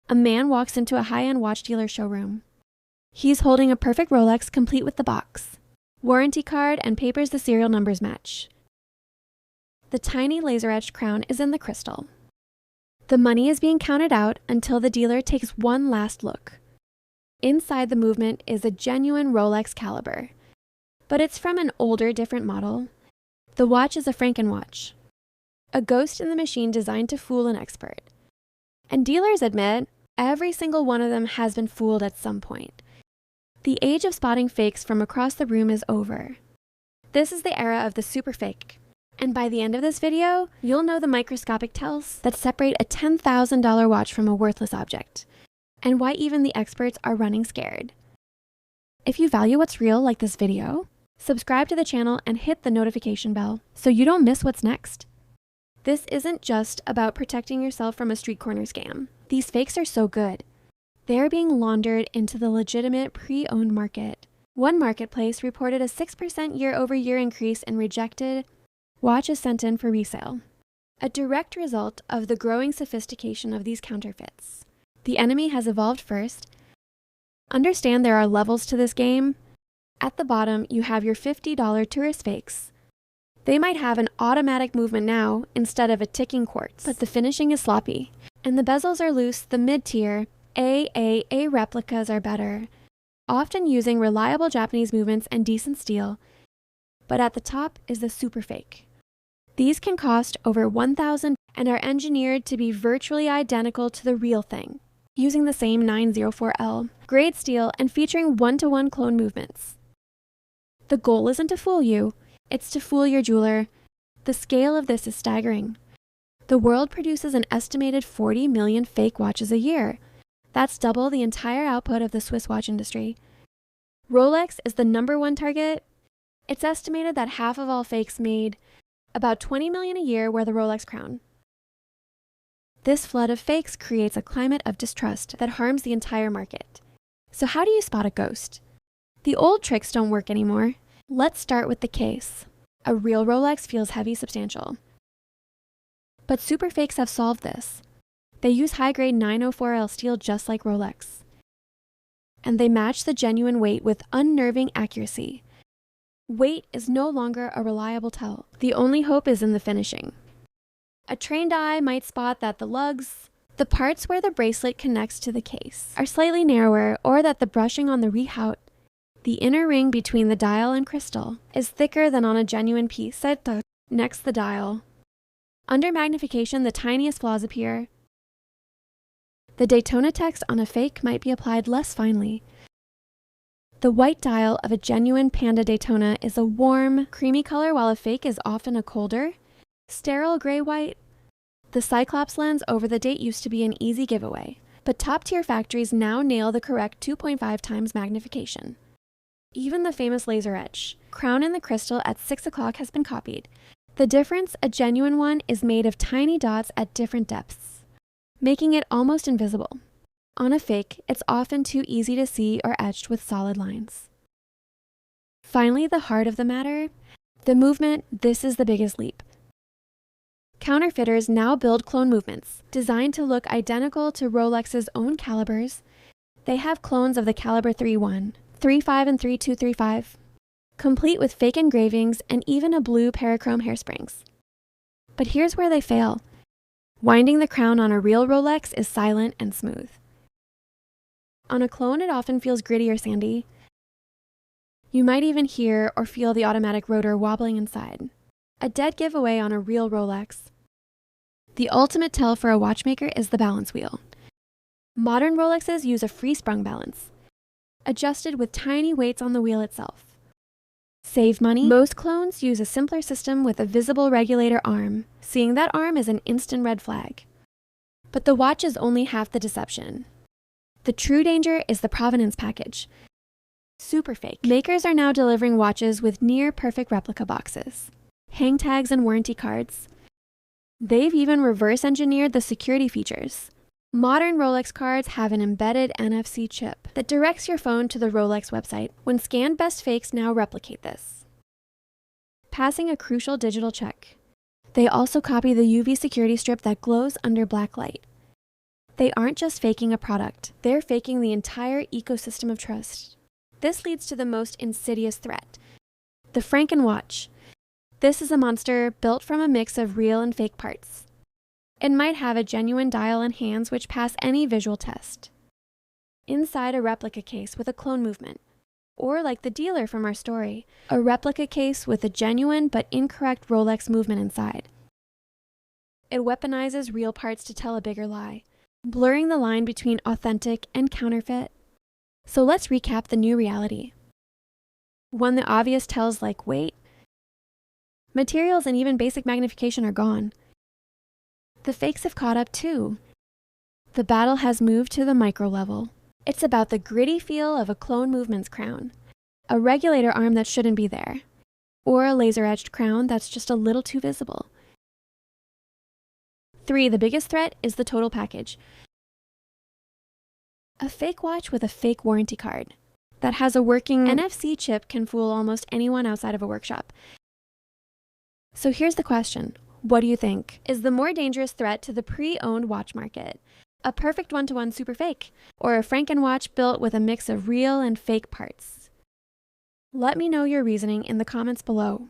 A man walks into a high-end watch dealer showroom. He's holding a perfect Rolex complete with the box, warranty card, and papers the serial numbers match. The tiny laser-etched crown is in the crystal. The money is being counted out until the dealer takes one last look. Inside the movement is a genuine Rolex Caliber, but it's from an older, different model. The watch is a Frankenwatch, a ghost in the machine designed to fool an expert. And dealers admit every single one of them has been fooled at some point. The age of spotting fakes from across the room is over. This is the era of the Superfake. And by the end of this video, you'll know the microscopic tells that separate a $10,000 watch from a worthless object, and why even the experts are running scared. If you value what's real like this video, subscribe to the channel and hit the notification bell so you don't miss what's next. This isn't just about protecting yourself from a street corner scam. These fakes are so good. They're being laundered into the legitimate pre-owned market. One marketplace reported a 6% year-over-year increase in rejected watches sent in for resale, a direct result of the growing sophistication of these counterfeits. The enemy has evolved first. Understand there are levels to this game. At the bottom, you have your $50 tourist fakes. They might have an automatic movement now instead of a ticking quartz, but the finishing is sloppy, and the bezels are loose. The mid-tier AAA replicas are better, often using reliable Japanese movements and decent steel, but at the top is the Superfake. These can cost over $1,000 and are engineered to be virtually identical to the real thing, using the same 904L grade steel and featuring one-to-one clone movements. The goal isn't to fool you, it's to fool your jeweler. The scale of this is staggering. The world produces an estimated 40 million fake watches a year. That's double the entire output of the Swiss watch industry. Rolex is the #1 target. It's estimated that half of all fakes made, about 20 million a year, wear the Rolex crown. This flood of fakes creates a climate of distrust that harms the entire market. So how do you spot a ghost? The old tricks don't work anymore. Let's start with the case. A real Rolex feels heavy, substantial. But Superfakes have solved this. They use high-grade 904L steel just like Rolex. And they match the genuine weight with unnerving accuracy. Weight is no longer a reliable tell. The only hope is in the finishing. A trained eye might spot that the lugs, the parts where the bracelet connects to the case, are slightly narrower, or that the brushing on the rehaut, the inner ring between the dial and crystal, is thicker than on a genuine piece set next to the dial. Under magnification, the tiniest flaws appear. The Daytona text on a fake might be applied less finely. The white dial of a genuine Panda Daytona is a warm, creamy color, while a fake is often a colder, sterile gray-white. The Cyclops lens over the date used to be an easy giveaway, but top-tier factories now nail the correct 2.5 times magnification. Even the famous laser etch crown in the crystal at 6 o'clock has been copied. The difference, a genuine one, is made of tiny dots at different depths, making it almost invisible. On a fake, it's often too easy to see or etched with solid lines. Finally, the heart of the matter, the movement. This is the biggest leap. Counterfeiters now build clone movements designed to look identical to Rolex's own calibers. They have clones of the Caliber 3.1, 3.5, and 3.235, complete with fake engravings and even a blue Parachrom hairsprings. But here's where they fail. Winding the crown on a real Rolex is silent and smooth. On a clone, it often feels gritty or sandy. You might even hear or feel the automatic rotor wobbling inside. A dead giveaway on a real Rolex. The ultimate tell for a watchmaker is the balance wheel. Modern Rolexes use a free-sprung balance, adjusted with tiny weights on the wheel itself. Save money. Most clones use a simpler system with a visible regulator arm. Seeing that arm is an instant red flag. But the watch is only half the deception. The true danger is the provenance package. Superfake. Makers are now delivering watches with near-perfect replica boxes, hang tags, and warranty cards. They've even reverse-engineered the security features. Modern Rolex cards have an embedded NFC chip that directs your phone to the Rolex website. When scanned, best fakes now replicate this, passing a crucial digital check. They also copy the UV security strip that glows under black light. They aren't just faking a product, they're faking the entire ecosystem of trust. This leads to the most insidious threat, the Franken watch. This is a monster built from a mix of real and fake parts. It might have a genuine dial and hands which pass any visual test. Inside a replica case with a clone movement. Or like the dealer from our story, a replica case with a genuine but incorrect Rolex movement inside. It weaponizes real parts to tell a bigger lie, blurring the line between authentic and counterfeit. So let's recap the new reality. One, the obvious tells like weight. Materials and even basic magnification are gone. The fakes have caught up too. The battle has moved to the micro level. It's about the gritty feel of a clone movement's crown, a regulator arm that shouldn't be there, or a laser-edged crown that's just a little too visible. 3, the biggest threat is the total package. A fake watch with a fake warranty card that has a working NFC chip can fool almost anyone outside of a workshop. So here's the question. What do you think? Is the more dangerous threat to the pre-owned watch market a perfect one-to-one super fake, or a Franken watch built with a mix of real and fake parts? Let me know your reasoning in the comments below.